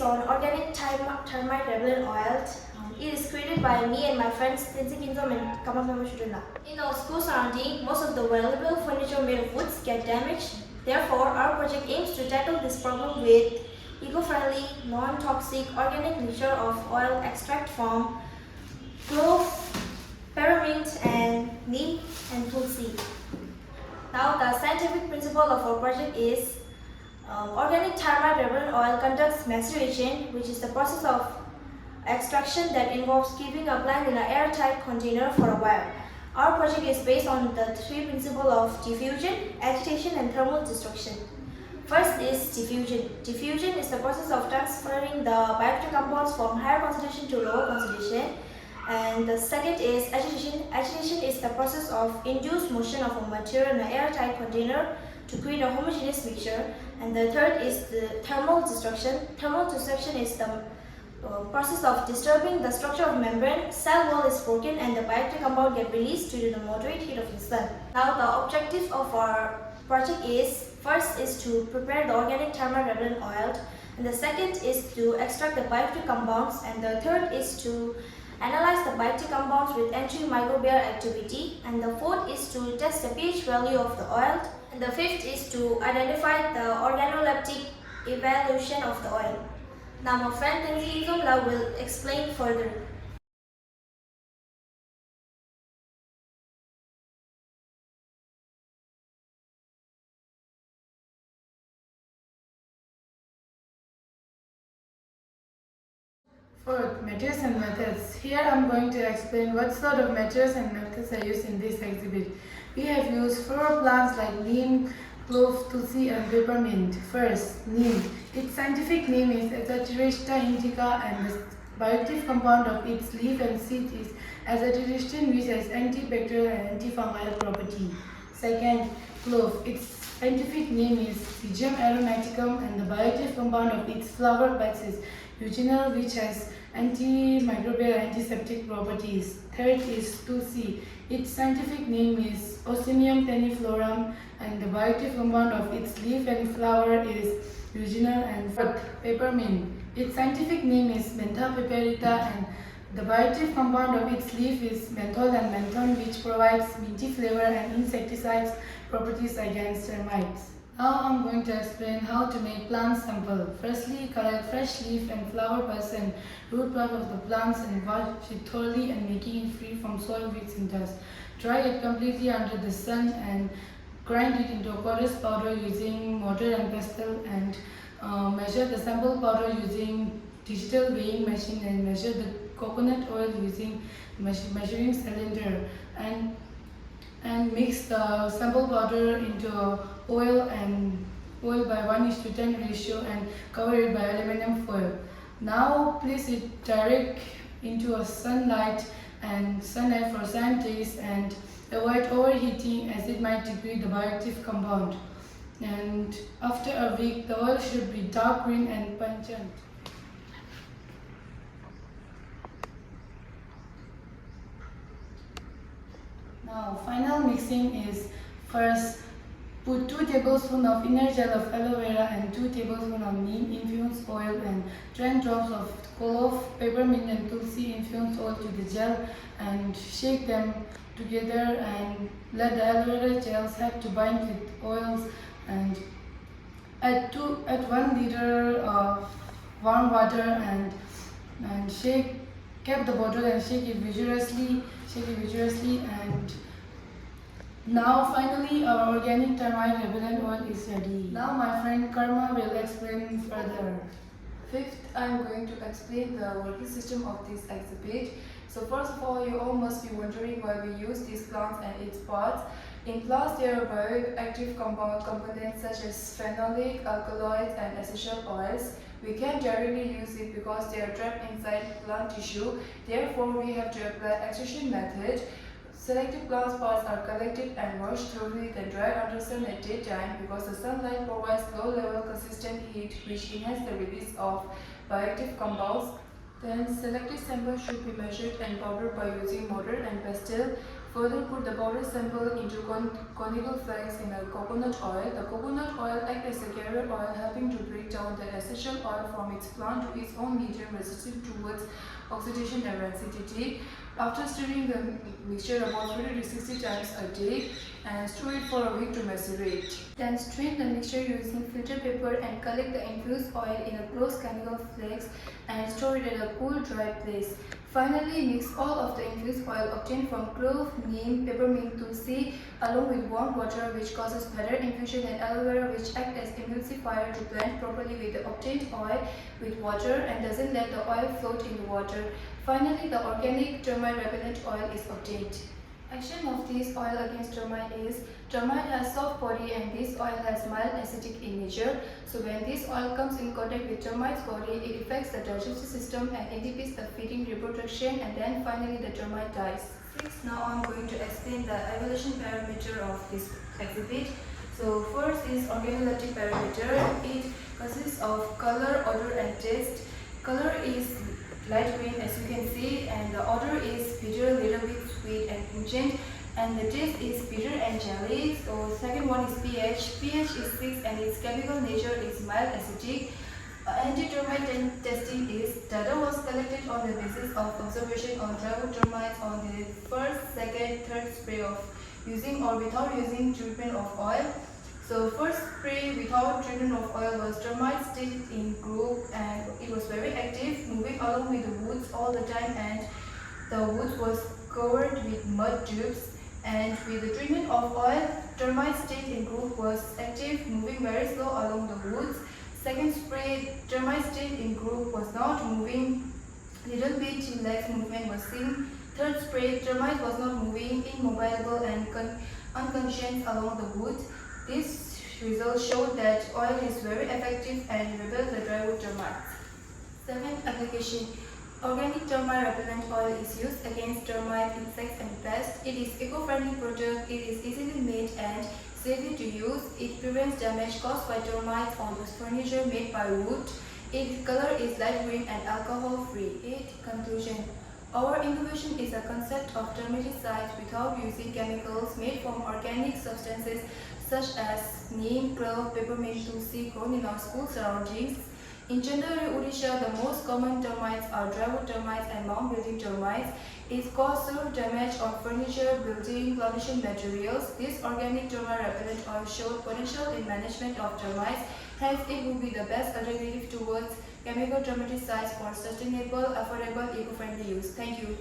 on organic termite repellent oil. It is created by me and my friends Tenzin, Kyizom and Choedon. In our school surrounding, most of the valuable furniture made of woods get damaged. Therefore, our project aims to tackle this problem with eco-friendly, non-toxic organic mixture of oil extract from clove, peppermint, and neem and tulsi. Now, the scientific principle of our project is organic termite repellent oil conducts maceration, which is the process of extraction that involves keeping a plant in an airtight container for a while. Our project is based on the three principles of diffusion, agitation, and thermal destruction. First is diffusion. Diffusion is the process of transferring the bioactive compounds from higher concentration to lower concentration. And the second is agitation. Agitation is the process of induced motion of a material in an airtight container to create a homogeneous mixture. And the third is the thermal destruction. Thermal destruction is the process of disturbing the structure of membrane. Cell wall is broken and the bioactive compound get released due to the moderate heat of the sun. Now the objective of our project is, first is to prepare the organic termite repellent oil, and the second is to extract the bioactive compounds, and the third is to analyze the bioactive compounds with antimicrobial activity, and the fourth is to test the pH value of the oil, and the fifth is to identify the organoleptic evaluation of the oil. Now my friend Tenzin will explain further. Fourth, materials and methods. Here I am going to explain what sort of materials and methods are used in this exhibit. We have used four plants like neem, clove, tulsi and peppermint. First, neem. Its scientific name is Azadirachta indica and the bioactive compound of its leaf and seed is azadirachtin, which has antibacterial and antifungal property. Second, clove. Its scientific name is Kyizom aromaticum and the bioactive compound of its flower buds is eugenol, which has antimicrobial antiseptic properties. Third is tulsi. Its scientific name is Osmium teniflorum and the bioactive compound of its leaf and flower is eugenol. And fourth, peppermint. Its scientific name is Mentha piperita and the bioactive compound of its leaf is menthol and menthol, which provides minty flavor and insecticides properties against termites. Now I am going to explain how to make plant sample. Firstly, collect fresh leaf and flower buds and root part of the plants and wash it thoroughly and making it free from soil, weeds and dust. Dry it completely under the sun and grind it into a porous powder using mortar and pestle and measure the sample powder using digital weighing machine and measure the coconut oil using measuring cylinder and mix the sample powder into oil by 1:10 ratio and cover it by aluminum foil. Now place it direct into a sunlight and sun air for 7 days and avoid overheating as it might degrade the bioactive compound. And after a week, the oil should be dark green and pungent. Now, final mixing is first put 2 tablespoons of inner gel of aloe vera and 2 tablespoons of neem infused oil and 10 drops of clove, peppermint and tulsi infused oil to the gel and shake them together and let the aloe vera gels help to bind with oils and add 1 liter of warm water and cap the bottle and shake it vigorously and now finally our organic termite repellent oil is ready. Now my friend Karma will explain further. Fifth, I am going to explain the working system of this exhibit. So first of all, you all must be wondering why we use these plants and its parts. In plants, there are bioactive components such as phenolic, alkaloids and essential oils. We can't directly use it because they are trapped inside plant tissue. Therefore, we have to apply extraction method. Selected plant parts are collected and washed thoroughly, then dried under sun at daytime because the sunlight provides low-level consistent heat which enhances the release of bioactive compounds. Then selected samples should be measured and powdered by using mortar and pestle. Further, put the powder sample into conical flakes in a coconut oil. The coconut oil acts as a carrier oil, helping to break down the essential oil from its plant to its own medium resistant towards oxidation and rancidity. After stirring the mixture about 30 to 60 times a day and store it for a week to macerate. Then strain the mixture using filter paper and collect the infused oil in a closed conical flakes and store it at a cool, dry place. Finally, mix all of the infused oil obtained from clove, neem, peppermint, tulsi along with warm water which causes better infusion and aloe vera which act as emulsifier to blend properly with the obtained oil with water and doesn't let the oil float in the water. Finally, the organic termite repellent oil is obtained. Action of this oil against termite is termite has soft body and this oil has mild acidic in nature. So when this oil comes in contact with termite's body, it affects the digestive system and inhibits the feeding, reproduction, and then finally the termite dies. Now I'm going to explain the evaluation parameter of this exhibit. So first is organoleptic parameter. It consists of color, odor, and taste. Color is light green as you can see, and the odor is bitter, little bit sweet and pungent, and the taste is bitter and jelly. So second one is pH. pH is 6 and its chemical nature is mild acidic. Anti-termite testing is data was collected on the basis of observation on drywood termites on the first, second, third spray of using or without using treatment of oil. So first spray without treatment of oil was termite stayed in group and it was very active, moving along with the woods all the time, and the woods was covered with mud tubes. And with the treatment of oil, termite stayed in group was active, moving very slow along the woods. Second spray, termite stayed in group was not moving, little bit less movement was seen. Third spray, termite was not moving, immobile and unconscious along the woods. This result showed that oil is very effective and repels the drywood termites. 7th application. Organic termite repellent oil is used against termite, insects and pests. It is eco-friendly product, it is easily made and safely to use. It prevents damage caused by termites on furniture made by wood. Its color is light green and alcohol-free. 8. Conclusion. Our innovation is a concept of termiticide without using chemicals made from organic substances such as neem, clove, peppermint, tulsi grown in our school surroundings. In Chandari, Odisha, the most common termites are drywood termites and mound building termites. It causes severe damage on furniture, building, plantation materials. This organic termite repellent oil showed potential in management of termites. Hence, it would be the best alternative towards chemical termiticides for sustainable, affordable, eco-friendly use. Thank you.